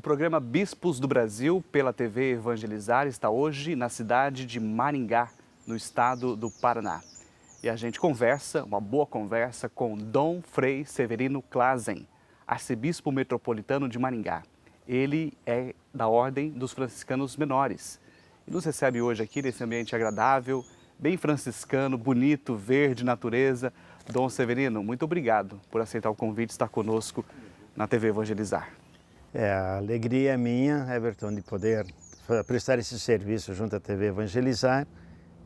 programa Bispos do Brasil, pela TV Evangelizar, está hoje na cidade de Maringá, no estado do Paraná. E a gente conversa, uma boa conversa, com Dom Frei Severino Clasen, arcebispo metropolitano de Maringá. Ele é da Ordem dos Franciscanos Menores e nos recebe hoje aqui nesse ambiente agradável, bem franciscano, bonito, verde, natureza. Dom Severino, muito obrigado por aceitar o convite e estar conosco na TV Evangelizar. A alegria é minha, Everton, de poder prestar esse serviço junto à TV Evangelizar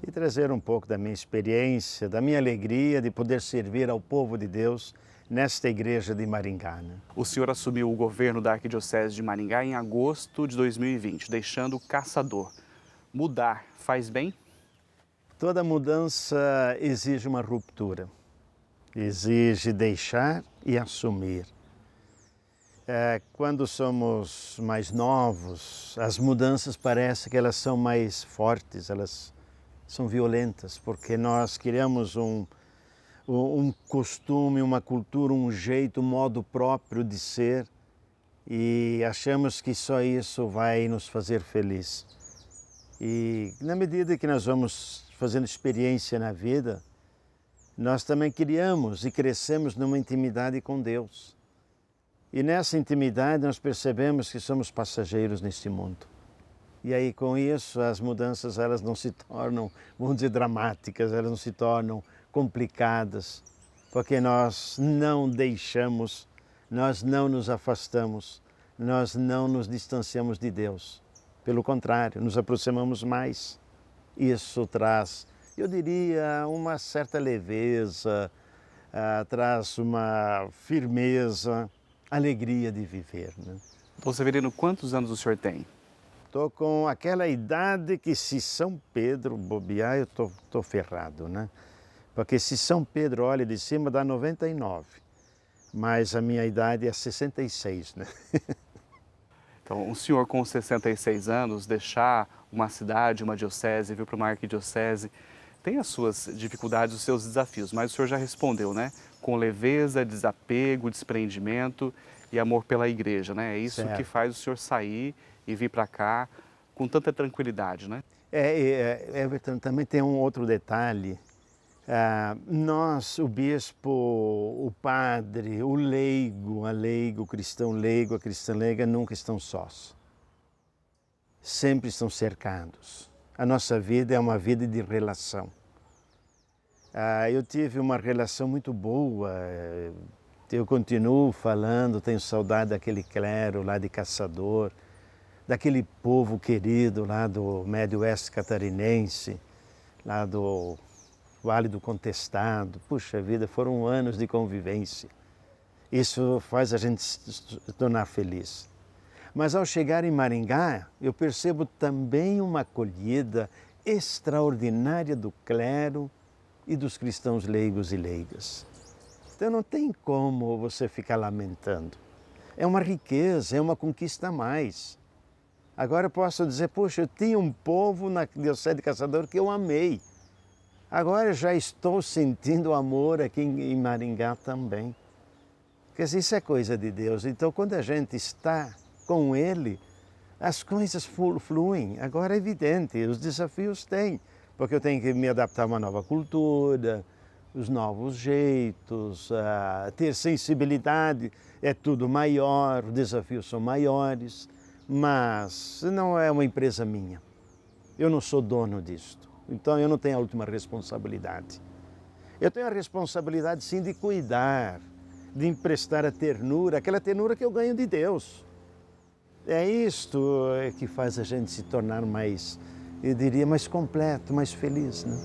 e trazer um pouco da minha experiência, da minha alegria de poder servir ao povo de Deus nesta igreja de Maringá. Né? O senhor assumiu o governo da Arquidiocese de Maringá em agosto de 2020, deixando o Caçador. Mudar faz bem? Toda mudança exige uma ruptura, exige deixar e assumir. Quando somos mais novos, as mudanças parecem que elas são mais fortes, elas são violentas, porque nós criamos um costume, uma cultura, um jeito, um modo próprio de ser e achamos que só isso vai nos fazer feliz. E na medida que nós vamos fazendo experiência na vida, nós também criamos e crescemos numa intimidade com Deus. E nessa intimidade nós percebemos que somos passageiros neste mundo. E aí com isso as mudanças elas não se tornam, vamos dizer, dramáticas, elas não se tornam complicadas, porque nós não deixamos, nós não nos afastamos, nós não nos distanciamos de Deus. Pelo contrário, nos aproximamos mais. Isso traz, eu diria, uma certa leveza, traz uma firmeza, alegria de viver. Né? Dom Severino, quantos anos o senhor tem? Estou com aquela idade que se São Pedro bobear, eu tô ferrado, né? Porque se São Pedro olha de cima dá 99, mas a minha idade é 66, né? Então, o senhor com 66 anos, deixar uma cidade, uma diocese, vir para uma arquidiocese, tem as suas dificuldades, os seus desafios, mas o senhor já respondeu, né? Com leveza, desapego, desprendimento e amor pela igreja, né? É isso que faz o senhor sair e vir para cá com tanta tranquilidade, né? Everton, também tem um outro detalhe. Nós, o bispo, o padre, o leigo, o cristão leigo, a cristã leiga, nunca estão sós. Sempre estão cercados. A nossa vida é uma vida de relação. Eu tive uma relação muito boa, eu continuo falando, tenho saudade daquele clero lá de Caçador, daquele povo querido lá do Médio Oeste catarinense, lá do Vale do Contestado. Puxa vida, foram anos de convivência. Isso faz a gente se tornar feliz. Mas ao chegar em Maringá, eu percebo também uma acolhida extraordinária do clero e dos cristãos leigos e leigas. Então não tem como você ficar lamentando. É uma riqueza, é uma conquista a mais. Agora eu posso dizer, poxa, eu tinha um povo na Diocese de Caçador que eu amei. Agora eu já estou sentindo amor aqui em Maringá também. Quer dizer, isso é coisa de Deus. Então quando a gente está com Ele, as coisas fluem. Agora é evidente, os desafios têm, porque eu tenho que me adaptar a uma nova cultura, os novos jeitos, ter sensibilidade, é tudo maior, os desafios são maiores, mas não é uma empresa minha. Eu não sou dono disto, então eu não tenho a última responsabilidade. Eu tenho a responsabilidade sim de cuidar, de emprestar a ternura, aquela ternura que eu ganho de Deus. É isto que faz a gente se tornar mais, eu diria, mais completo, mais feliz, né?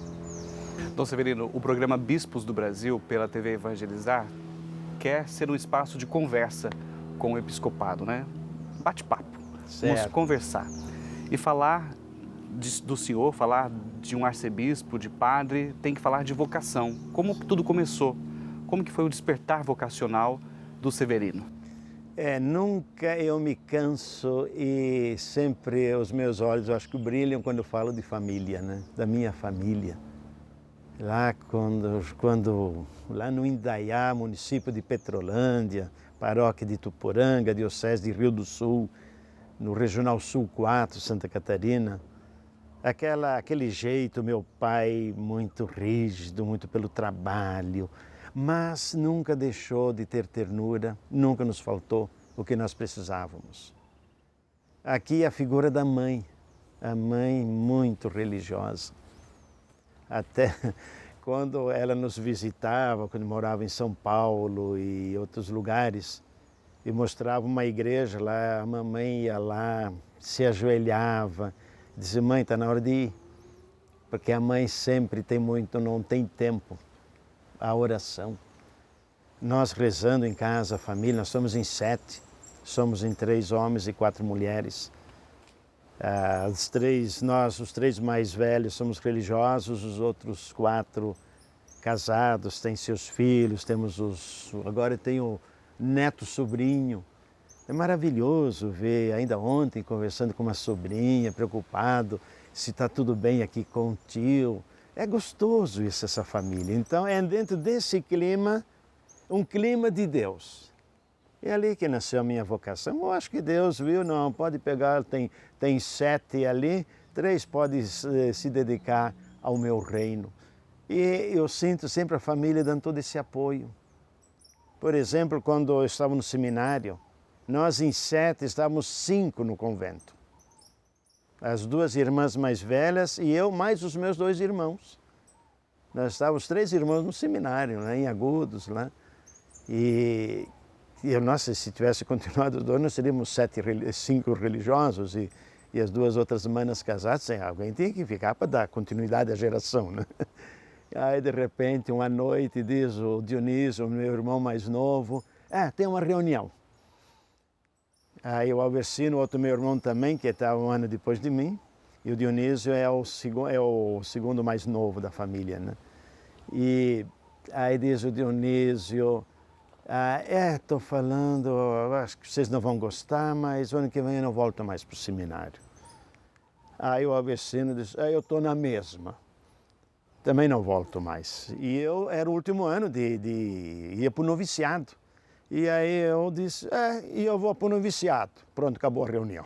Dom Severino, o programa Bispos do Brasil, pela TV Evangelizar, quer ser um espaço de conversa com o episcopado, né? Bate-papo, vamos conversar. E falar do senhor, falar de um arcebispo, de padre, tem que falar de vocação. Como tudo começou? Como que foi o despertar vocacional do Severino? Nunca eu me canso e sempre os meus olhos, eu acho que brilham quando eu falo de família, né? Da minha família. Lá lá no Indaiá, município de Petrolândia, paróquia de Ituporanga, diocese de Rio do Sul, no Regional Sul 4, Santa Catarina. Aquele jeito, meu pai muito rígido, muito pelo trabalho, mas nunca deixou de ter ternura, nunca nos faltou o que nós precisávamos. Aqui a figura da mãe, a mãe muito religiosa. Até quando ela nos visitava, quando morava em São Paulo e outros lugares, e mostrava uma igreja lá, a mamãe ia lá, se ajoelhava, dizia: mãe, está na hora de ir, porque a mãe sempre tem muito, não tem tempo, a oração. Nós rezando em casa, a família, nós somos em 7, somos em 3 homens e 4 mulheres. Nós, os 3 mais velhos, somos religiosos, os outros 4 casados, têm seus filhos, agora eu tenho neto, sobrinho. É maravilhoso ver, ainda ontem, conversando com uma sobrinha, preocupado se está tudo bem aqui com o tio. É gostoso isso, essa família. Então é dentro desse clima, um clima de Deus. É ali que nasceu a minha vocação. Eu acho que Deus viu, não, pode pegar, tem 7 ali, 3 podem se dedicar ao meu reino. E eu sinto sempre a família dando todo esse apoio. Por exemplo, quando eu estava no seminário, nós em 7 estávamos 5 no convento. As 2 irmãs mais velhas e eu mais os meus 2 irmãos. Nós estávamos 3 irmãos no seminário, né, em Agudos, lá. E nossa, se tivesse continuado os 2, nós seríamos 5 religiosos e as 2 outras manas casadas. Alguém tinha que ficar para dar continuidade à geração, né? Aí, de repente, uma noite, diz o Dionísio, meu irmão mais novo, tem uma reunião. Aí o Albercino, outro meu irmão também, que está um ano depois de mim, e o Dionísio é o segundo mais novo da família, né? E aí diz o Dionísio, estou falando, acho que vocês não vão gostar, mas o ano que vem eu não volto mais para o seminário. Aí o Albercino diz, eu estou na mesma. Também não volto mais. E eu era o último ano de ir para o noviciado. E aí eu disse, e eu vou para o noviciado. Pronto, acabou a reunião.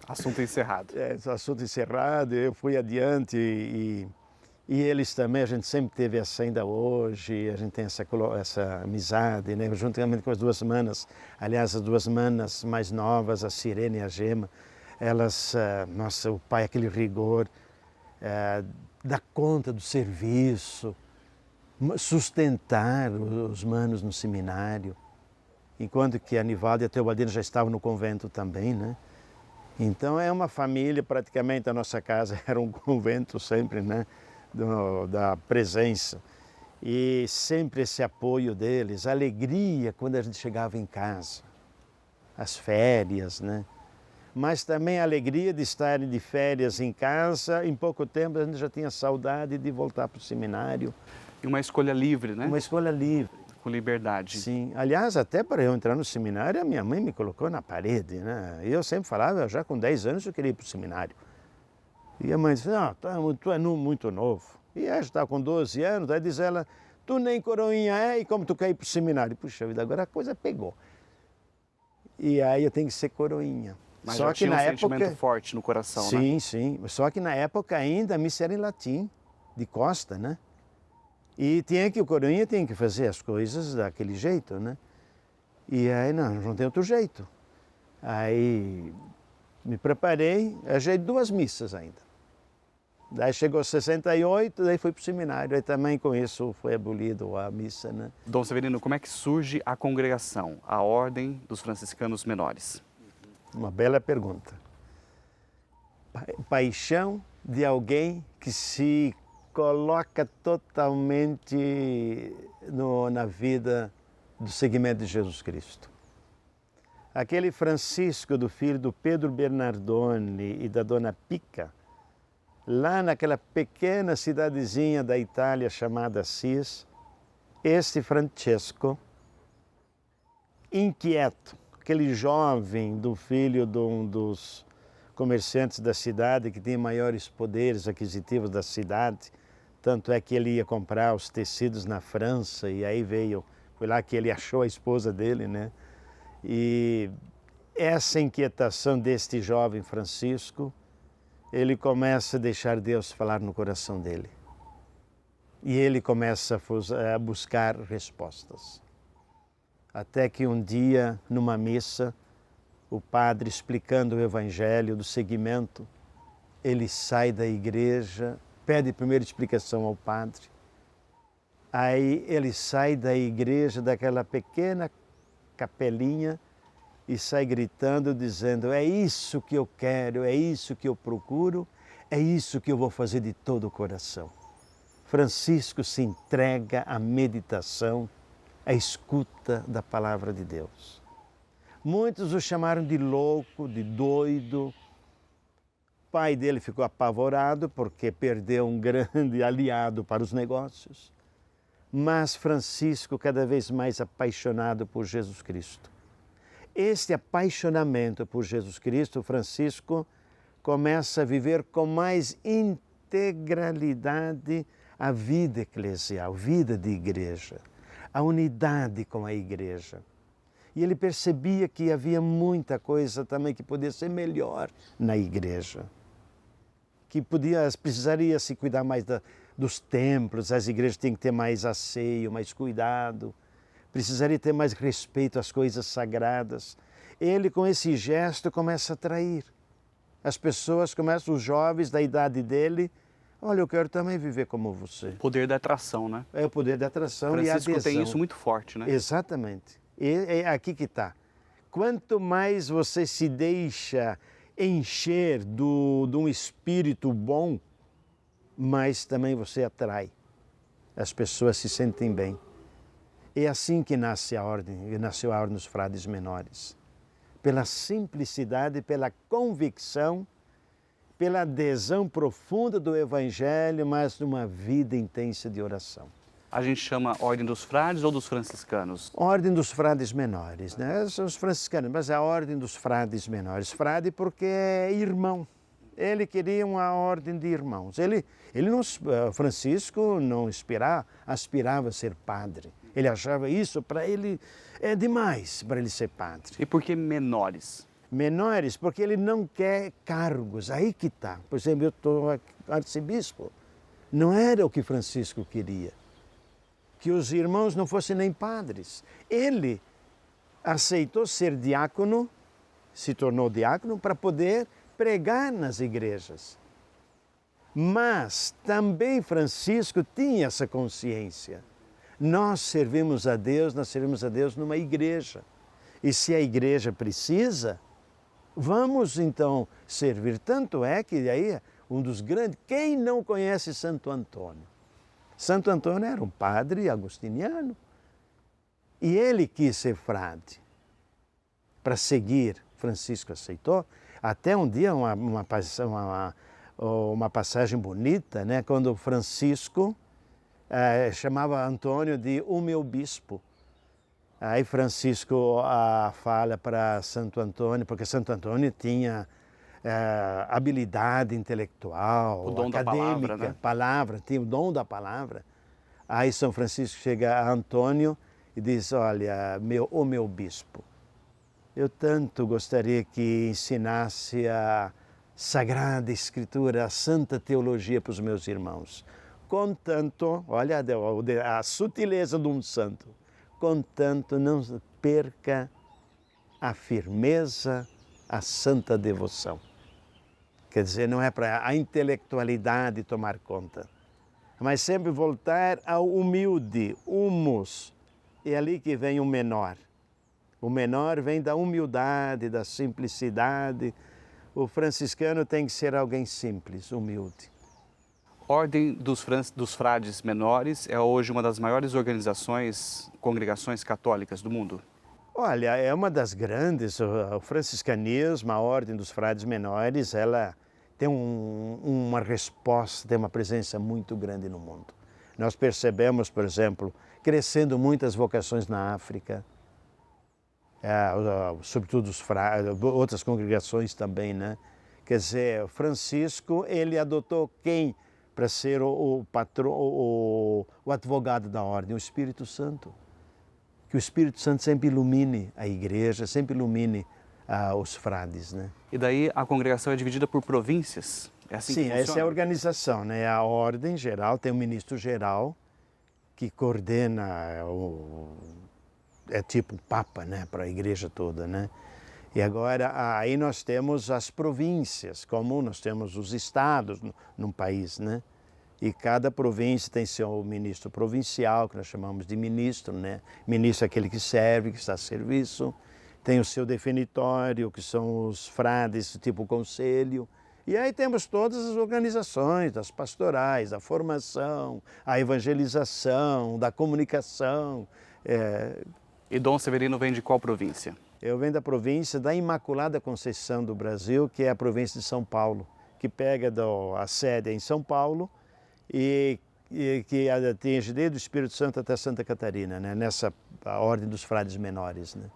Assunto encerrado. Assunto encerrado, eu fui adiante e eles também, a gente sempre teve essa ainda hoje, a gente tem essa amizade, né? Juntamente com as 2 manas, aliás, as 2 manas mais novas, a Sirene e a Gema, elas, nossa, o pai, aquele rigor, dar conta do serviço, sustentar os manos no seminário, enquanto que a Nivalda e a Teobaldina já estavam no convento também, né? Então é uma família, praticamente a nossa casa era um convento sempre, né? Da presença. E sempre esse apoio deles, a alegria quando a gente chegava em casa, as férias, né? Mas também a alegria de estar de férias em casa, em pouco tempo a gente já tinha saudade de voltar para o seminário. E uma escolha livre, né? Uma escolha livre. Com liberdade. Sim. Aliás, até para eu entrar no seminário, a minha mãe me colocou na parede, né? E eu sempre falava, já com 10 anos eu queria ir para o seminário. E a mãe disse, não, tu é muito novo. E ela está com 12 anos, aí diz ela, tu nem coroinha e como tu quer ir para o seminário? Puxa vida, agora a coisa pegou. E aí eu tenho que ser coroinha. Mas só já que tinha na um época, sentimento forte no coração, né? sim, sim. Só que na época ainda a missa era em latim, de costa, né? E o coroinha tinha que fazer as coisas daquele jeito, né? E aí não tem outro jeito. Aí me preparei, ajeitei 2 missas ainda. Daí chegou 68, daí fui para o seminário. Aí também com isso foi abolido a missa, né? Dom Severino, como é que surge a congregação, a Ordem dos Franciscanos Menores? Uma bela pergunta. Paixão de alguém que se coloca totalmente na vida do seguimento de Jesus Cristo. Aquele Francisco, do filho do Pedro Bernardone e da dona Pica, lá naquela pequena cidadezinha da Itália chamada Assis, este Francesco, inquieto, aquele jovem do filho de um dos comerciantes da cidade que tinha maiores poderes aquisitivos da cidade, tanto é que ele ia comprar os tecidos na França e aí foi lá que ele achou a esposa dele, né? E essa inquietação deste jovem Francisco, ele começa a deixar Deus falar no coração dele. E ele começa a buscar respostas. Até que um dia, numa missa, o padre explicando o evangelho do seguimento, ele sai da igreja, pede primeiro explicação ao padre. Aí ele sai da igreja, daquela pequena capelinha, e sai gritando, dizendo: é isso que eu quero, é isso que eu procuro, é isso que eu vou fazer de todo o coração. Francisco se entrega à meditação, à escuta da palavra de Deus. Muitos o chamaram de louco, de doido. O pai dele ficou apavorado porque perdeu um grande aliado para os negócios. Mas Francisco, cada vez mais apaixonado por Jesus Cristo. Este apaixonamento por Jesus Cristo, Francisco começa a viver com mais integralidade a vida eclesial, vida de igreja, a unidade com a igreja. E ele percebia que havia muita coisa também que podia ser melhor na igreja, que precisaria se cuidar mais dos templos, as igrejas têm que ter mais asseio, mais cuidado, precisaria ter mais respeito às coisas sagradas. Ele, com esse gesto, começa a atrair. As pessoas começam, os jovens da idade dele, olha, eu quero também viver como você. O poder da atração, né? É o poder da atração e a adesão. Francisco tem isso muito forte, né? Exatamente. E é aqui que está. Quanto mais você se deixa encher de um espírito bom, mais também você atrai. As pessoas se sentem bem. É assim que nasceu a ordem dos frades menores. Pela simplicidade, pela convicção, pela adesão profunda do Evangelho, mas numa vida intensa de oração. A gente chama Ordem dos Frades ou dos Franciscanos? Ordem dos Frades Menores, né? São os franciscanos, mas é a Ordem dos Frades Menores. Frade porque é irmão. Ele queria uma ordem de irmãos. Francisco não aspirava a ser padre. Ele achava isso, para ele, é demais para ele ser padre. E por que menores? Menores, porque ele não quer cargos. Aí que está. Por exemplo, eu estou arcebispo. Não era o que Francisco queria. Que os irmãos não fossem nem padres. Ele aceitou ser diácono, se tornou diácono, para poder pregar nas igrejas. Mas também Francisco tinha essa consciência. Nós servimos a Deus numa igreja. E se a igreja precisa, vamos então servir. Tanto é que aí um dos grandes... Quem não conhece Santo Antônio? Santo Antônio era um padre agostiniano. E ele quis ser frade. Para seguir, Francisco aceitou. Até um dia, uma passagem bonita, né? Quando Francisco chamava Antônio de o meu bispo. Aí Francisco fala para Santo Antônio, porque Santo Antônio tinha habilidade intelectual, o dom acadêmica, da palavra, né? Tinha o dom da palavra. Aí São Francisco chega a Antônio e diz: olha, o meu bispo, eu tanto gostaria que ensinasse a Sagrada Escritura, a Santa Teologia para os meus irmãos. Contanto, olha a sutileza de um santo, contanto não perca a firmeza, a santa devoção. Quer dizer, não é para a intelectualidade tomar conta, mas sempre voltar ao humilde, humus. É ali que vem o menor. O menor vem da humildade, da simplicidade. O franciscano tem que ser alguém simples, humilde. Ordem dos Frades Menores é hoje uma das maiores congregações católicas do mundo? Olha, é uma das grandes. O franciscanismo, a Ordem dos Frades Menores, ela tem uma resposta, tem uma presença muito grande no mundo. Nós percebemos, por exemplo, crescendo muitas vocações na África, sobretudo outras congregações também, né? Quer dizer, Francisco, ele adotou quem para ser o advogado da ordem? O Espírito Santo. Que o Espírito Santo sempre ilumine a igreja, sempre ilumine os frades, né? E daí a congregação é dividida por províncias? É assim Sim, que essa é funciona? a organização, né? A ordem geral tem um ministro geral que coordena é tipo o Papa, né, para a igreja toda, né? E agora aí nós temos as províncias, como nós temos os estados num país, né? E cada província tem seu ministro provincial, que nós chamamos de ministro, né? Ministro é aquele que serve, que está a serviço. Tem o seu definitório, que são os frades, tipo conselho. E aí temos todas as organizações, das pastorais, da formação, a evangelização, da comunicação. E Dom Severino vem de qual província? Eu venho da província da Imaculada Conceição do Brasil, que é a província de São Paulo, que pega a sede em São Paulo e que atinge desde o Espírito Santo até Santa Catarina, né? Nessa a ordem dos frades menores, né?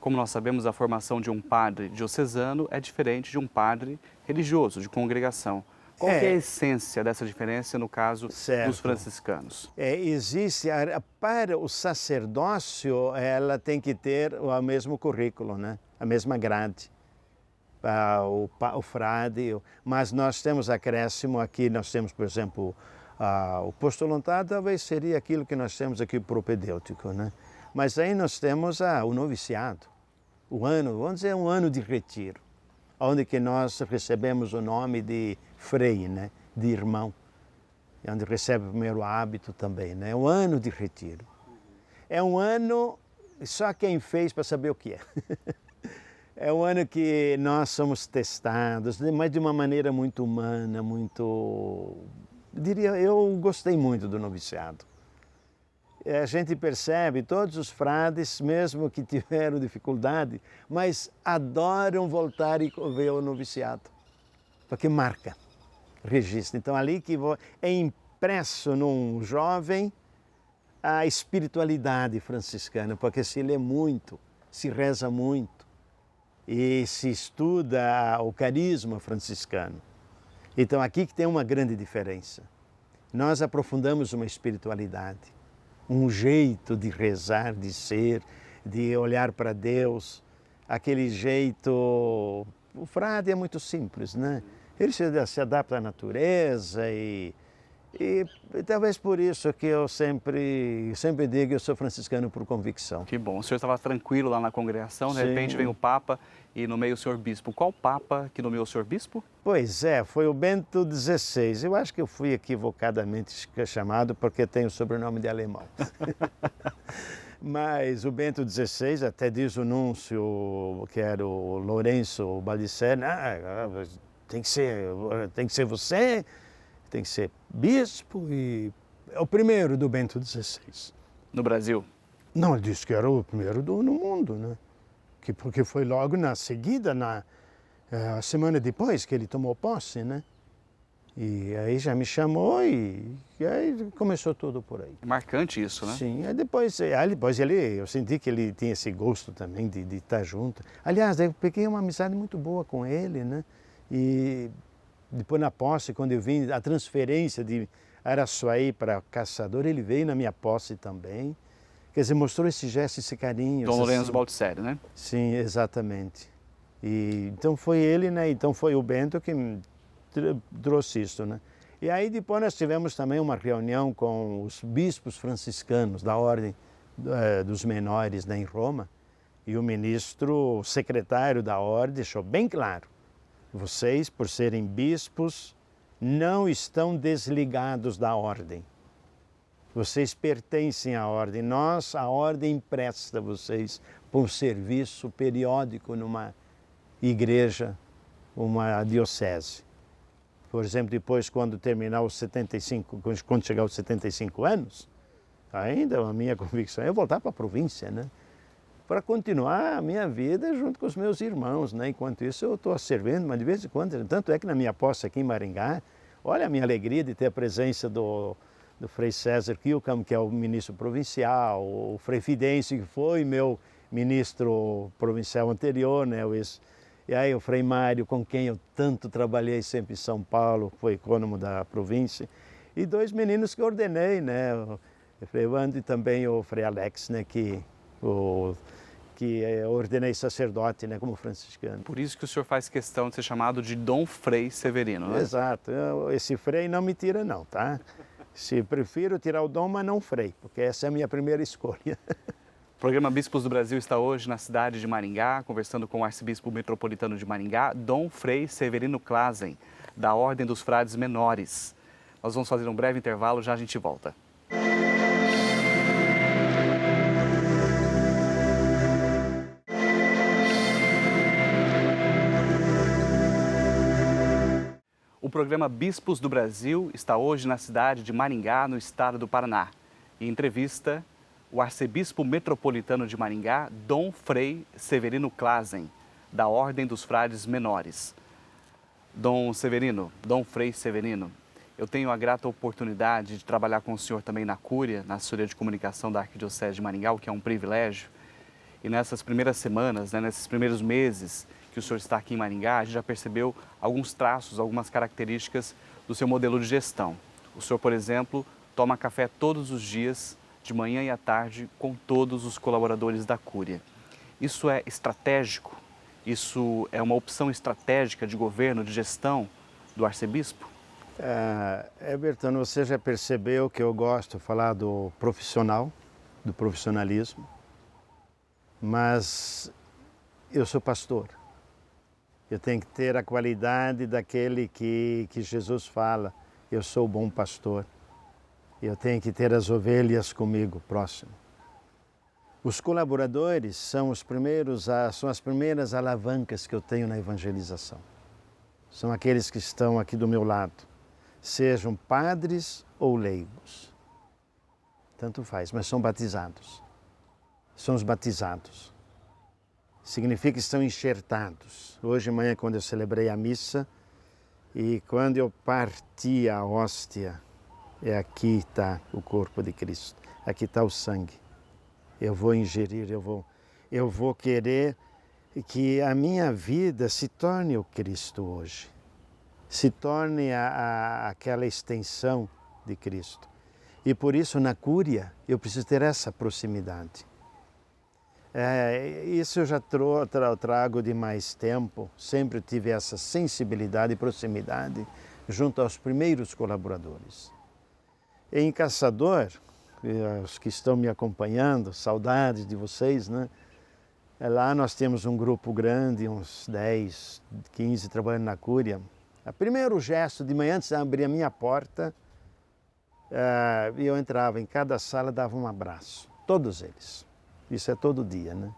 Como nós sabemos, a formação de um padre diocesano é diferente de um padre religioso, de congregação. Qual que é a essência dessa diferença no caso dos franciscanos? Existe, para o sacerdócio, ela tem que ter o mesmo currículo, né? A mesma grade. O frade, mas nós temos acréscimo aqui, nós temos, por exemplo, o postulantado talvez seria aquilo que nós temos aqui, o propedêutico, né? Mas aí nós temos o noviciado, o ano, vamos dizer, um ano de retiro, onde que nós recebemos o nome de frei, né? De irmão, onde recebe o primeiro hábito também, né? Um ano de retiro. É um ano, só quem fez para saber o que é. É um ano que nós somos testados, mas de uma maneira muito humana, eu gostei muito do noviciado. A gente percebe, todos os frades, mesmo que tiveram dificuldade, mas adoram voltar e ver o noviciado, porque marca, registra. Então ali que é impresso num jovem a espiritualidade franciscana, porque se lê muito, se reza muito e se estuda o carisma franciscano. Então aqui que tem uma grande diferença. Nós aprofundamos uma espiritualidade, um jeito de rezar, de ser, de olhar para Deus, aquele jeito... O frade é muito simples, né? Ele se adapta à natureza e talvez por isso que eu sempre digo que eu sou franciscano por convicção. Que bom. O senhor estava tranquilo lá na congregação, de repente vem o Papa e nomeia o senhor bispo. Qual Papa que nomeou o senhor bispo? Pois é, foi o Bento XVI. Eu acho que eu fui equivocadamente chamado porque tenho o sobrenome de alemão. Mas o Bento XVI, até diz o núncio, que era o Lourenço Baldisseri, tem que ser você, tem que ser bispo, e é o primeiro do Bento XVI. No Brasil? Não, ele disse que era o primeiro no mundo, né? Porque foi logo na seguida, a semana depois que ele tomou posse, né? E aí já me chamou e aí começou tudo por aí. É marcante isso, né? Sim, aí depois eu senti que ele tinha esse gosto também de estar junto. Aliás, eu peguei uma amizade muito boa com ele, né? E depois na posse, quando eu vim, a transferência de Araçuaí para Caçador, ele veio na minha posse também. Quer dizer, mostrou esse gesto, esse carinho. Dom Lourenço Baldisseri, né? Sim, exatamente. E então foi ele, né? Então foi o Bento que trouxe isso, né? E aí depois nós tivemos também uma reunião com os bispos franciscanos da Ordem dos Menores, né, em Roma, e o ministro, o secretário da Ordem, deixou bem claro: vocês, por serem bispos, não estão desligados da Ordem. Vocês pertencem à Ordem. A Ordem empresta vocês para um serviço periódico numa igreja, uma diocese. Por exemplo, depois, quando terminar os 75, quando chegar aos 75 anos, ainda a minha convicção é voltar para a província, né? Para continuar a minha vida junto com os meus irmãos, né? Enquanto isso eu estou servindo, mas de vez em quando, tanto é que na minha posse aqui em Maringá, olha a minha alegria de ter a presença do Frei César Kilcam, que é o ministro provincial, o Frei Fidêncio, que foi meu ministro provincial anterior, né? E aí o Frei Mário, com quem eu tanto trabalhei sempre em São Paulo, foi ecônomo da província, e dois meninos que ordenei, né? O Frei Wando e também o Frei Alex, né? Que que ordenei sacerdote, né, como franciscano. Por isso que o senhor faz questão de ser chamado de Dom Frei Severino, né? Exato. Esse Frei não me tira não, tá? Se prefiro tirar o dom, mas não Frei, porque essa é a minha primeira escolha. O programa Bispos do Brasil está hoje na cidade de Maringá, conversando com o arcebispo metropolitano de Maringá, Dom Frei Severino Clasen, da Ordem dos Frades Menores. Nós vamos fazer um breve intervalo, já a gente volta. O programa Bispos do Brasil está hoje na cidade de Maringá, no estado do Paraná. E entrevista o arcebispo metropolitano de Maringá, Dom Frei Severino Clasen, da Ordem dos Frades Menores. Dom Frei Severino, eu tenho a grata oportunidade de trabalhar com o senhor também na Cúria, na assessoria de comunicação da Arquidiocese de Maringá, o que é um privilégio. E nessas primeiras semanas, nesses primeiros meses que o senhor está aqui em Maringá, a gente já percebeu alguns traços, algumas características do seu modelo de gestão. O senhor, por exemplo, toma café todos os dias, de manhã e à tarde, com todos os colaboradores da Cúria. Isso é estratégico? Isso é uma opção estratégica de governo, de gestão do arcebispo? Everton, você já percebeu que eu gosto de falar do profissional, do profissionalismo, mas eu sou pastor. Eu tenho que ter a qualidade daquele que Jesus fala, eu sou o bom pastor. Eu tenho que ter as ovelhas comigo, próximo. Os colaboradores são as primeiras alavancas que eu tenho na evangelização. São aqueles que estão aqui do meu lado, sejam padres ou leigos. Tanto faz, mas são batizados. São os batizados. Significa que estão enxertados. Hoje de manhã, quando eu celebrei a missa, e quando eu parti a hóstia, aqui está o corpo de Cristo, aqui está o sangue. Eu vou ingerir, eu vou querer que a minha vida se torne o Cristo hoje. Se torne aquela extensão de Cristo. E por isso, na Cúria, eu preciso ter essa proximidade. Isso eu já trago de mais tempo, sempre tive essa sensibilidade e proximidade junto aos primeiros colaboradores. Em Caçador, os que estão me acompanhando, saudades de vocês, né? Lá nós temos um grupo grande, uns 10, 15 trabalhando na Cúria. O primeiro gesto de manhã, antes de abrir a minha porta, eu entrava em cada sala, dava um abraço, todos eles. Isso é todo dia, né?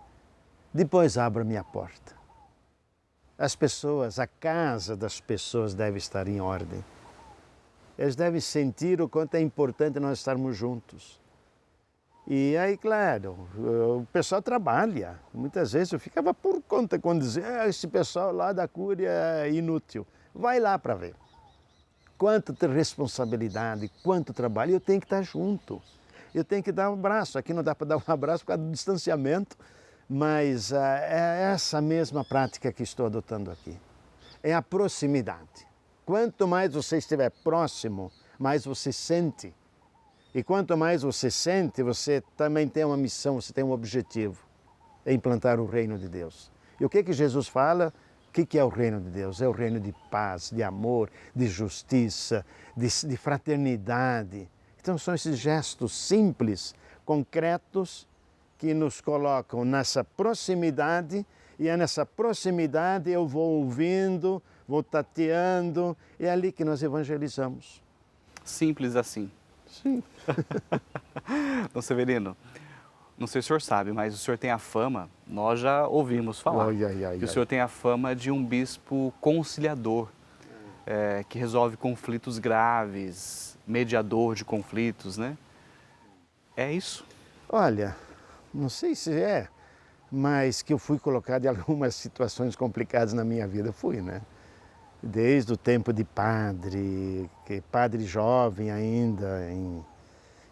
Depois abro a minha porta. As pessoas, a casa das pessoas deve estar em ordem. Eles devem sentir o quanto é importante nós estarmos juntos. E aí, claro, o pessoal trabalha. Muitas vezes eu ficava por conta quando dizia, esse pessoal lá da Cúria é inútil. Vai lá para ver. Quanta responsabilidade, quanto trabalho, eu tenho que estar junto. Eu tenho que dar um abraço. Aqui não dá para dar um abraço por causa do distanciamento, mas é essa mesma prática que estou adotando aqui. É a proximidade. Quanto mais você estiver próximo, mais você sente. E quanto mais você sente, você também tem uma missão, você tem um objetivo. É implantar o reino de Deus. E o que Jesus fala? O que é o reino de Deus? É o reino de paz, de amor, de justiça, de fraternidade. Então são esses gestos simples, concretos, que nos colocam nessa proximidade, e é nessa proximidade eu vou ouvindo, vou tateando, é ali que nós evangelizamos. Simples assim. Sim. Dom Severino, não sei se o senhor sabe, mas o senhor tem a fama, nós já ouvimos falar, que o senhor tem a fama de um bispo conciliador, que resolve conflitos graves, mediador de conflitos, né? É isso? Olha, não sei se é, mas que eu fui colocado em algumas situações complicadas na minha vida, fui, né? Desde o tempo de padre, que padre jovem ainda,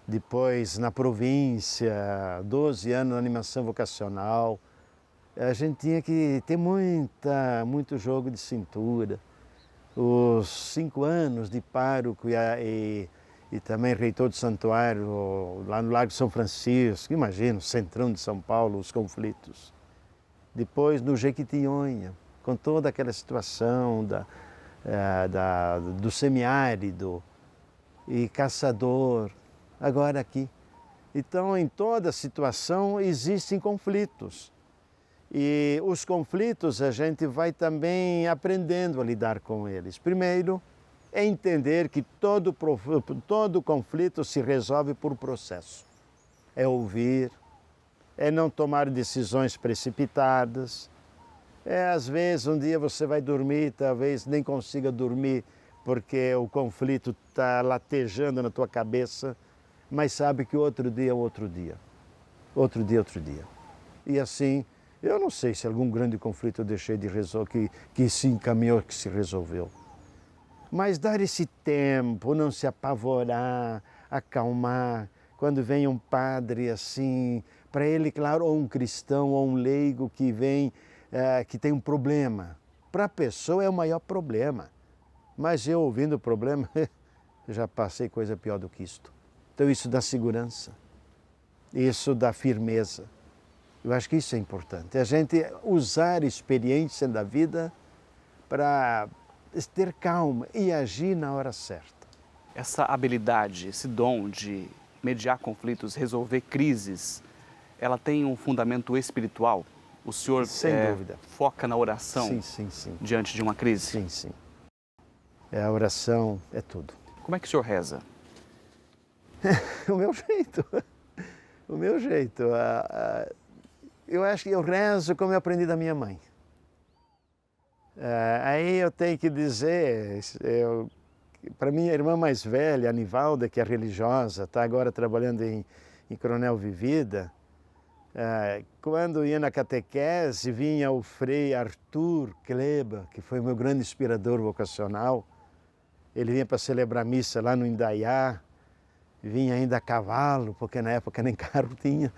depois na província, 12 anos na animação vocacional, a gente tinha que ter muito jogo de cintura. Os 5 anos de pároco e também reitor do santuário lá no Lago São Francisco, imagina, centrão de São Paulo, os conflitos. depois no Jequitinhonha, com toda aquela situação do semiárido e caçador, agora aqui. Então, em toda situação existem conflitos. E os conflitos a gente vai também aprendendo a lidar com eles. Primeiro, é entender que todo conflito se resolve por processo. É ouvir, é não tomar decisões precipitadas. Às vezes, um dia você vai dormir, talvez nem consiga dormir porque o conflito está latejando na tua cabeça, mas sabe que outro dia é outro dia. Outro dia é outro dia. E assim, eu não sei se algum grande conflito eu deixei de resolver, que se encaminhou, que se resolveu. Mas dar esse tempo, não se apavorar, acalmar. Quando vem um padre assim, para ele, claro, ou um cristão ou um leigo que vem, que tem um problema. Para a pessoa é o maior problema. Mas eu ouvindo o problema, já passei coisa pior do que isto. Então isso dá segurança, isso dá firmeza. Eu acho que isso é importante. A gente usar a experiência da vida para ter calma e agir na hora certa. Essa habilidade, esse dom de mediar conflitos, resolver crises, ela tem um fundamento espiritual? O senhor Sem dúvida. Foca na oração Sim. diante de uma crise? Sim. A oração é tudo. Como é que o senhor reza? O meu jeito. O meu jeito. Eu acho que eu rezo como eu aprendi da minha mãe. Aí eu tenho que dizer, para minha irmã mais velha, a Nivalda, que é religiosa, está agora trabalhando em Coronel Vivida, quando ia na catequese, vinha o frei Arthur Kleber, que foi o meu grande inspirador vocacional. Ele vinha para celebrar missa lá no Indaiá, vinha ainda a cavalo, porque na época nem carro tinha.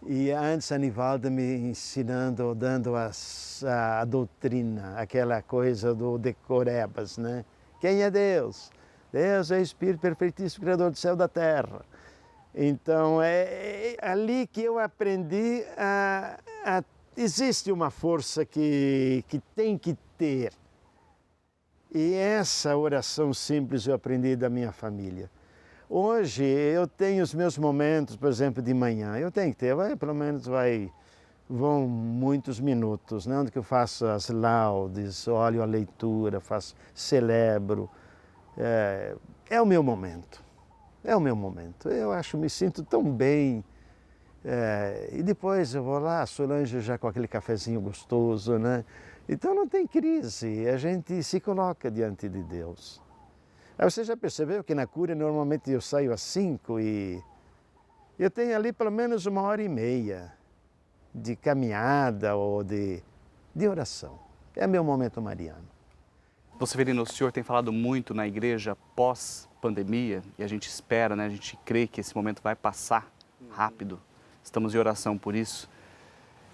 E antes a Nivalda me ensinando, dando a doutrina, aquela coisa do decorebas, né? Quem é Deus? Deus é o Espírito perfeitíssimo, Criador do céu e da terra. Então, é ali que eu aprendi existe uma força que tem que ter. E essa oração simples eu aprendi da minha família. Hoje eu tenho os meus momentos, por exemplo, de manhã. Eu tenho que ter, vão muitos minutos, né? Onde que eu faço as laudes, olho a leitura, celebro. É o meu momento. É o meu momento. Eu me sinto tão bem. E depois eu vou lá, a Solange já com aquele cafezinho gostoso, né? Então não tem crise, a gente se coloca diante de Deus. Aí você já percebeu que na cura normalmente eu saio às 5 e eu tenho ali pelo menos 1h30 de caminhada ou de oração. É meu momento mariano. Dom Severino, o senhor tem falado muito na igreja pós-pandemia e a gente espera, né? A gente crê que esse momento vai passar rápido. Estamos em oração por isso.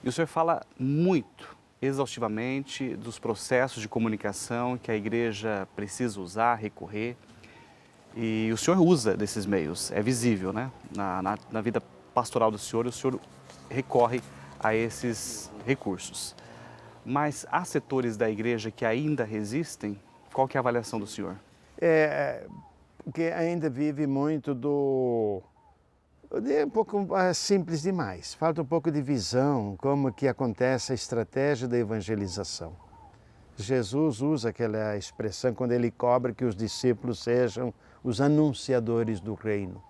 E o senhor fala muito, exaustivamente, dos processos de comunicação que a igreja precisa usar, recorrer. E o senhor usa desses meios, é visível, né? Na vida pastoral do senhor, o senhor recorre a esses recursos. Mas há setores da igreja que ainda resistem? Qual que é a avaliação do senhor? Porque ainda vive muito é um pouco simples demais. Falta um pouco de visão, como que acontece a estratégia da evangelização. Jesus usa aquela expressão quando ele cobra que os discípulos sejam os anunciadores do reino.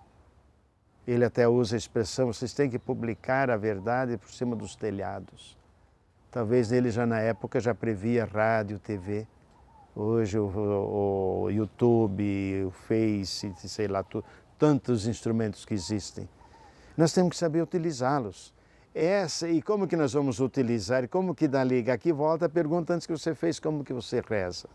Ele até usa a expressão, vocês têm que publicar a verdade por cima dos telhados. Talvez ele já na época já previa rádio, TV. Hoje o YouTube, o Face, sei lá, tantos instrumentos que existem. Nós temos que saber utilizá-los. E como que nós vamos utilizar? Como que dá liga? Aqui volta a pergunta antes que você fez, como que você reza?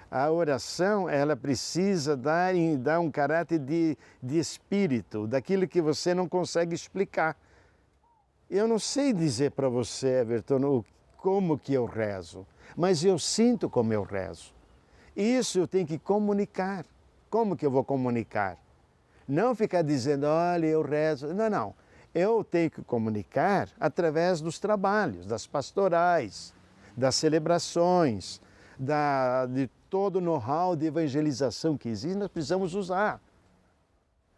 A oração, ela precisa dar um caráter de espírito, daquilo que você não consegue explicar. Eu não sei dizer para você, Everton, como que eu rezo, mas eu sinto como eu rezo. Isso eu tenho que comunicar. Como que eu vou comunicar? Não ficar dizendo, olha, eu rezo. Não. Eu tenho que comunicar através dos trabalhos, das pastorais, das celebrações, de todo o know-how de evangelização que existe, nós precisamos usar.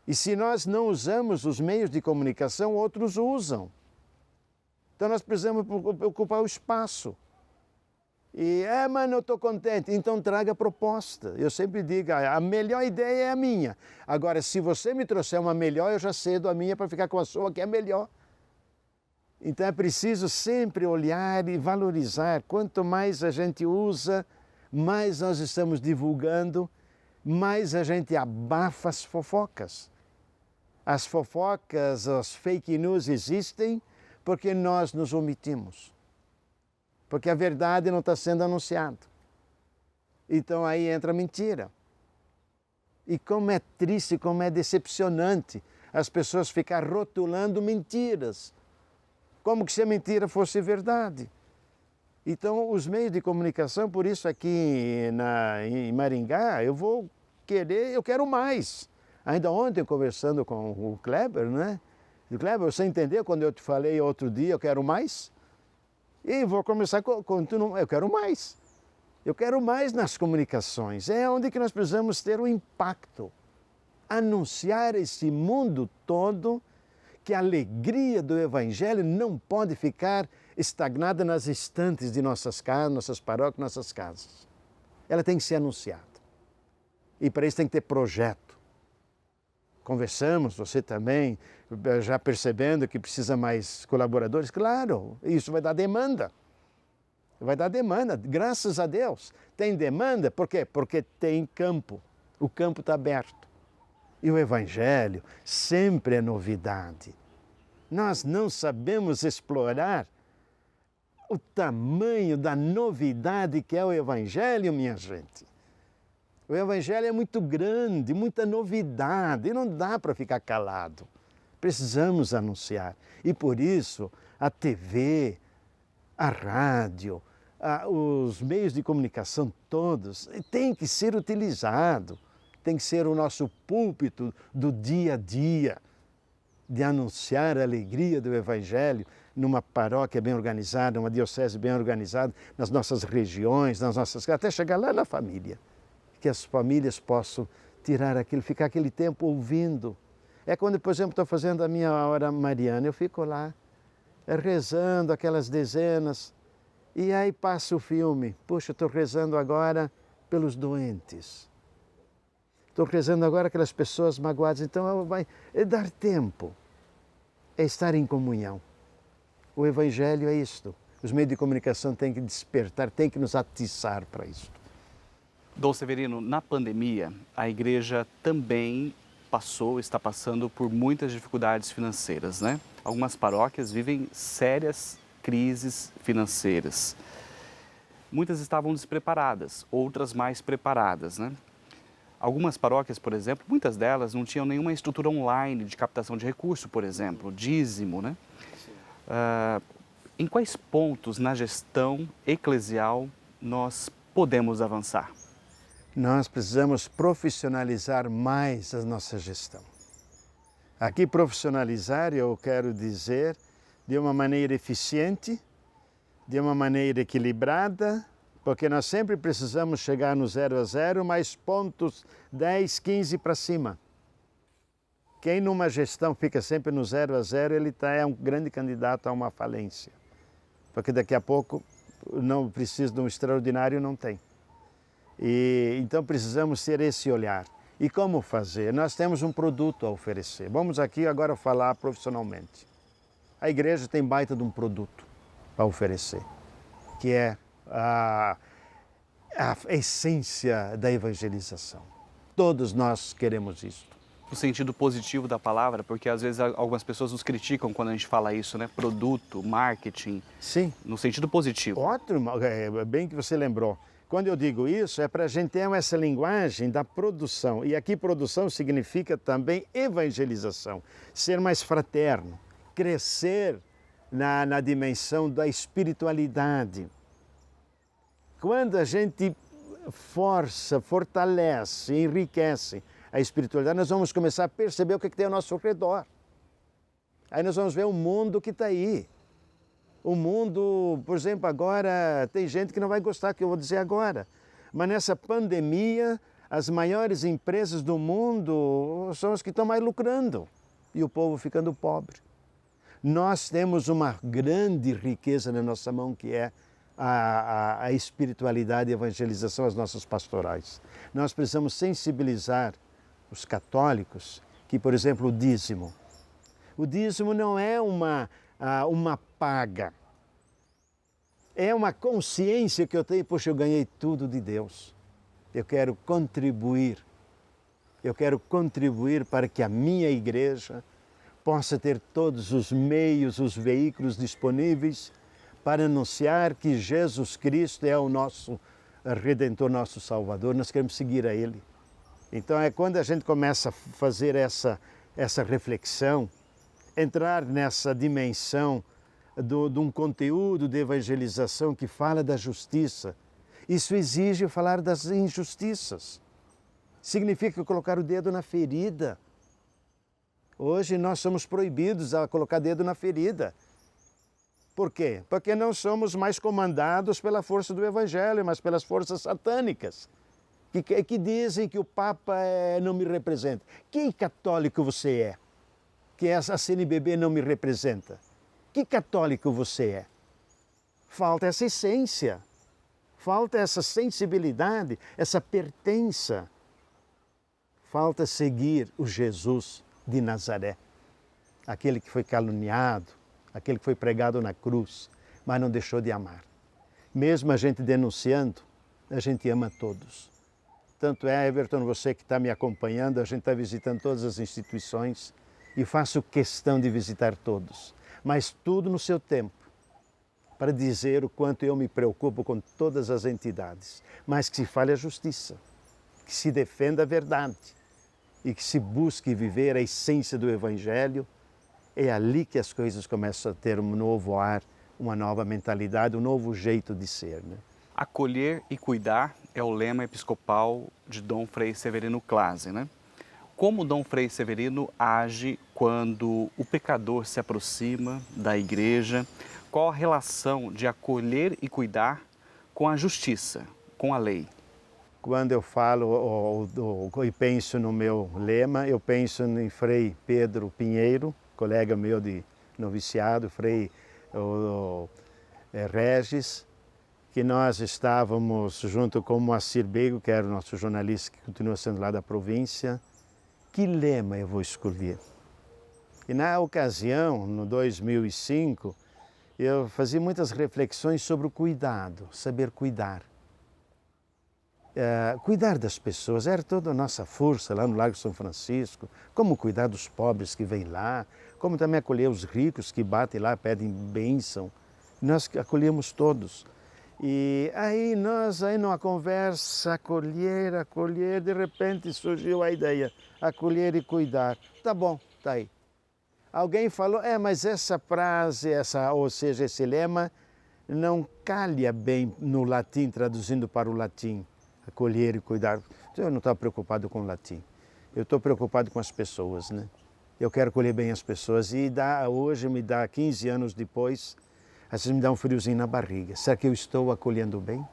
E se nós não usamos os meios de comunicação, outros usam. Então nós precisamos ocupar o espaço. E, mas não estou contente, então traga proposta. Eu sempre digo, a melhor ideia é a minha. Agora, se você me trouxer uma melhor, eu já cedo a minha para ficar com a sua que é melhor. Então é preciso sempre olhar e valorizar. Quanto mais a gente usa, mais nós estamos divulgando, mais a gente abafa as fofocas. As fofocas, as fake news existem porque nós nos omitimos. Porque a verdade não está sendo anunciada. Então aí entra a mentira. E como é triste, como é decepcionante as pessoas ficarem rotulando mentiras. Como que se a mentira fosse verdade. Então os meios de comunicação, por isso aqui em Maringá, eu quero mais. Ainda ontem conversando com o Kleber, né? O Kleber, você entendeu quando eu te falei outro dia, eu quero mais? E vou começar eu quero mais. Eu quero mais nas comunicações. É onde que nós precisamos ter um impacto. Anunciar esse mundo todo que a alegria do Evangelho não pode ficar estagnada nas estantes de nossas casas, nossas paróquias, nossas casas. Ela tem que ser anunciada. E para isso tem que ter projeto. Conversamos, você também, já percebendo que precisa mais colaboradores. Claro, isso vai dar demanda. Vai dar demanda, graças a Deus. Tem demanda, por quê? Porque tem campo. O campo está aberto. E o Evangelho sempre é novidade. Nós não sabemos explorar o tamanho da novidade que é o Evangelho, minha gente. O Evangelho é muito grande, muita novidade, e não dá para ficar calado. Precisamos anunciar. E por isso, a TV, a rádio, os meios de comunicação todos, têm que ser utilizados. Tem que ser o nosso púlpito do dia a dia, de anunciar a alegria do Evangelho numa paróquia bem organizada, numa diocese bem organizada, nas nossas regiões, nas nossas casas, até chegar lá na família. Que as famílias possam ficar aquele tempo ouvindo. É quando, por exemplo, estou fazendo a minha hora mariana, eu fico lá, rezando aquelas dezenas, e aí passa o filme. Puxa, estou rezando agora pelos doentes. Estou rezando agora aquelas pessoas magoadas. Então, é dar tempo, é estar em comunhão. O Evangelho é isto. Os meios de comunicação têm que despertar, têm que nos atiçar para isso. Dom Severino, na pandemia, a igreja também está passando por muitas dificuldades financeiras, né? Algumas paróquias vivem sérias crises financeiras. Muitas estavam despreparadas, outras mais preparadas, né? Algumas paróquias, por exemplo, muitas delas não tinham nenhuma estrutura online de captação de recurso, por exemplo, dízimo, né? Em quais pontos na gestão eclesial nós podemos avançar? Nós precisamos profissionalizar mais a nossa gestão. Aqui profissionalizar, eu quero dizer, de uma maneira eficiente, de uma maneira equilibrada, porque nós sempre precisamos chegar no 0 a 0, mais pontos 10, 15 para cima. Quem numa gestão fica sempre no 0 a 0, ele é um grande candidato a uma falência. Porque daqui a pouco não precisa de um extraordinário, não tem. E então precisamos ter esse olhar. E como fazer? Nós temos um produto a oferecer. Vamos aqui agora falar profissionalmente. A igreja tem baita de um produto a oferecer, que é a essência da evangelização. Todos nós queremos isso. No sentido positivo da palavra, porque às vezes algumas pessoas nos criticam quando a gente fala isso, né? Produto, marketing. Sim. No sentido positivo. Ótimo, bem que você lembrou. Quando eu digo isso, é para a gente ter essa linguagem da produção. E aqui produção significa também evangelização. Ser mais fraterno, crescer na dimensão da espiritualidade. Quando a gente fortalece, enriquece a espiritualidade, nós vamos começar a perceber o que tem ao nosso redor. Aí nós vamos ver o mundo que está aí. O mundo, por exemplo, agora tem gente que não vai gostar do que eu vou dizer agora. Mas nessa pandemia, as maiores empresas do mundo são as que estão mais lucrando e o povo ficando pobre. Nós temos uma grande riqueza na nossa mão, que é a espiritualidade e a evangelização às nossas pastorais. Nós precisamos sensibilizar os católicos que, por exemplo, o dízimo. O dízimo não é uma paga. É uma consciência que eu tenho, poxa, eu ganhei tudo de Deus. Eu quero contribuir. Eu quero contribuir para que a minha igreja possa ter todos os meios, os veículos disponíveis para anunciar que Jesus Cristo é o nosso Redentor, nosso Salvador. Nós queremos seguir a Ele. Então é quando a gente começa a fazer essa reflexão, entrar nessa dimensão de um conteúdo de evangelização que fala da justiça. Isso exige falar das injustiças. Significa colocar o dedo na ferida. Hoje nós somos proibidos a colocar dedo na ferida. Por quê? Porque não somos mais comandados pela força do Evangelho, mas pelas forças satânicas, que dizem que o Papa não me representa. Que católico você é? Que essa CNBB não me representa. Que católico você é? Falta essa essência, falta essa sensibilidade, essa pertença. Falta seguir o Jesus de Nazaré, aquele que foi caluniado, aquele que foi pregado na cruz, mas não deixou de amar. Mesmo a gente denunciando, a gente ama todos. Tanto é, Everton, você que está me acompanhando, a gente está visitando todas as instituições e faço questão de visitar todos, mas tudo no seu tempo, para dizer o quanto eu me preocupo com todas as entidades, mas que se fale a justiça, que se defenda a verdade e que se busque viver a essência do Evangelho. É ali que as coisas começam a ter um novo ar, uma nova mentalidade, um novo jeito de ser, né? Acolher e cuidar é o lema episcopal de Dom Frei Severino Clase, né? Como Dom Frei Severino age quando o pecador se aproxima da igreja? Qual a relação de acolher e cuidar com a justiça, com a lei? Quando eu falo e penso no meu lema, eu penso em Frei Pedro Pinheiro, colega meu de noviciado, Frei Regis, que nós estávamos junto com o Moacir Bego, que era o nosso jornalista que continua sendo lá da província. Que lema eu vou escolher? E na ocasião, no 2005, eu fazia muitas reflexões sobre o cuidado, saber cuidar. Cuidar das pessoas era toda a nossa força lá no Largo São Francisco, como cuidar dos pobres que vêm lá, como também acolher os ricos que batem lá, pedem bênção. Nós acolhemos todos. E aí numa conversa, acolher, de repente surgiu a ideia, acolher e cuidar. Tá bom, tá aí. Alguém falou, mas essa frase, ou seja, esse lema, não calha bem no latim, traduzindo para o latim, acolher e cuidar. Eu não estou preocupado com o latim, eu estou preocupado com as pessoas, né? Eu quero acolher bem as pessoas e hoje me dá 15 anos depois, às vezes me dá um friozinho na barriga. Será que eu estou acolhendo bem?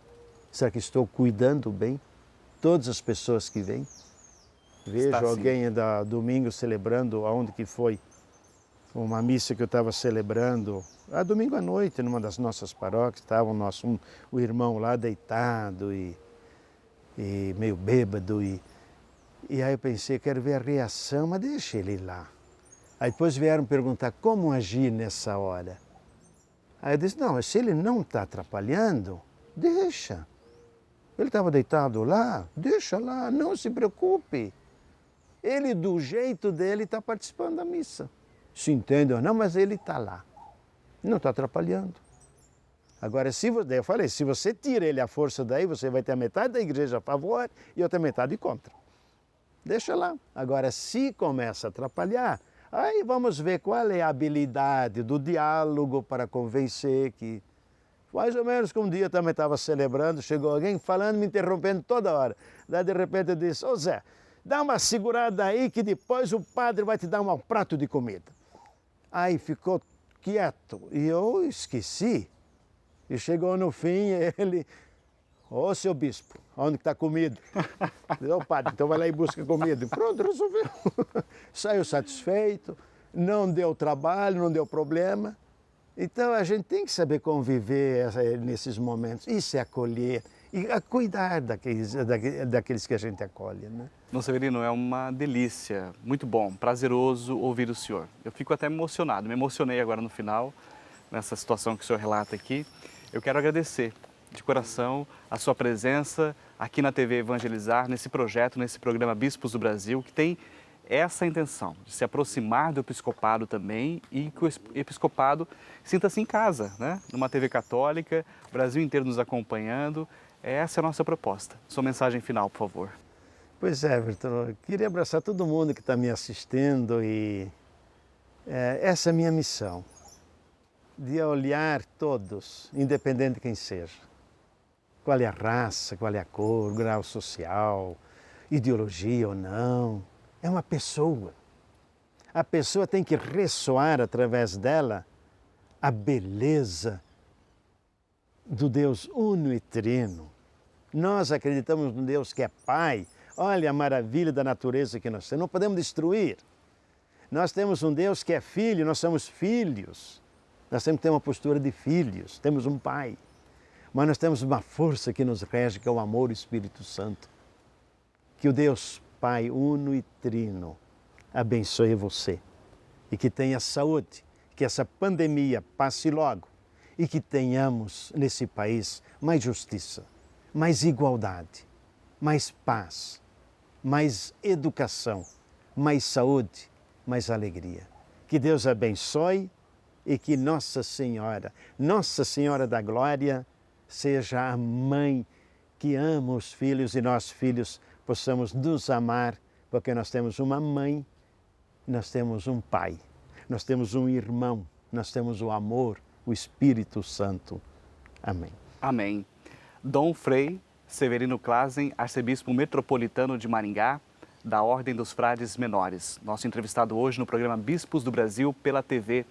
Será que estou cuidando bem? Todas as pessoas que vêm? Vejo alguém domingo celebrando, aonde que foi? Uma missa que eu estava celebrando, domingo à noite, numa das nossas paróquias, estava o irmão lá deitado e meio bêbado. E aí eu pensei, quero ver a reação, mas deixa ele lá. Aí depois vieram perguntar como agir nessa hora. Aí eu disse, não, se ele não está atrapalhando, deixa. Ele estava deitado lá, deixa lá, não se preocupe. Ele, do jeito dele, está participando da missa. Se entende ou não, mas ele está lá. Não está atrapalhando. Agora, eu falei, se você tira ele à força daí, você vai ter a metade da igreja a favor e outra metade contra. Deixa lá. Agora, se começa a atrapalhar, aí vamos ver qual é a habilidade do diálogo para convencer que... Mais ou menos que um dia eu também estava celebrando, chegou alguém falando, me interrompendo toda hora. Daí de repente eu disse, Zé, dá uma segurada aí que depois o padre vai te dar um prato de comida. Aí ficou quieto e eu esqueci. E chegou no fim, ele, ô seu bispo, onde está a comida? Eu, padre, então vai lá e busca comida. E pronto, resolveu. Saiu satisfeito, não deu trabalho, não deu problema. Então a gente tem que saber conviver nesses momentos. Isso é acolher e cuidar daqueles que a gente acolhe, né? Dom Severino, é uma delícia, muito bom, prazeroso ouvir o senhor. Eu fico até emocionado, me emocionei agora no final, nessa situação que o senhor relata aqui. Eu quero agradecer de coração a sua presença aqui na TV Evangelizar, nesse projeto, nesse programa Bispos do Brasil, que tem essa intenção de se aproximar do episcopado também e que o episcopado sinta-se em casa, né? Numa TV católica, o Brasil inteiro nos acompanhando. Essa é a nossa proposta. Sua mensagem final, por favor. Pois é, Everton, eu queria abraçar todo mundo que está me assistindo e essa é a minha missão, de olhar todos, independente de quem seja. Qual é a raça, qual é a cor, grau social, ideologia ou não. É uma pessoa. A pessoa tem que ressoar através dela a beleza do Deus uno e trino. Nós acreditamos no Deus que é Pai. Olha a maravilha da natureza que nós temos. Não podemos destruir. Nós temos um Deus que é Filho, nós somos filhos. Nós temos que ter uma postura de filhos. Temos um Pai. Mas nós temos uma força que nos rege, que é o amor do Espírito Santo. Que o Deus Pai uno e trino abençoe você. E que tenha saúde. Que essa pandemia passe logo. E que tenhamos nesse país mais justiça, mais igualdade, mais paz, mais educação, mais saúde, mais alegria. Que Deus abençoe e que Nossa Senhora da Glória, seja a mãe que ama os filhos e nós, filhos, possamos nos amar, porque nós temos uma mãe, nós temos um pai, nós temos um irmão, nós temos o amor, o Espírito Santo. Amém. Amém. Dom Frei Severino Clasen, arcebispo metropolitano de Maringá, da Ordem dos Frades Menores. Nosso entrevistado hoje no programa Bispos do Brasil pela TV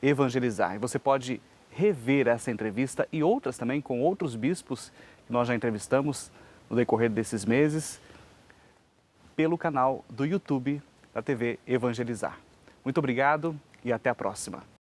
Evangelizar. E você pode rever essa entrevista e outras também com outros bispos que nós já entrevistamos no decorrer desses meses pelo canal do YouTube da TV Evangelizar. Muito obrigado e até a próxima.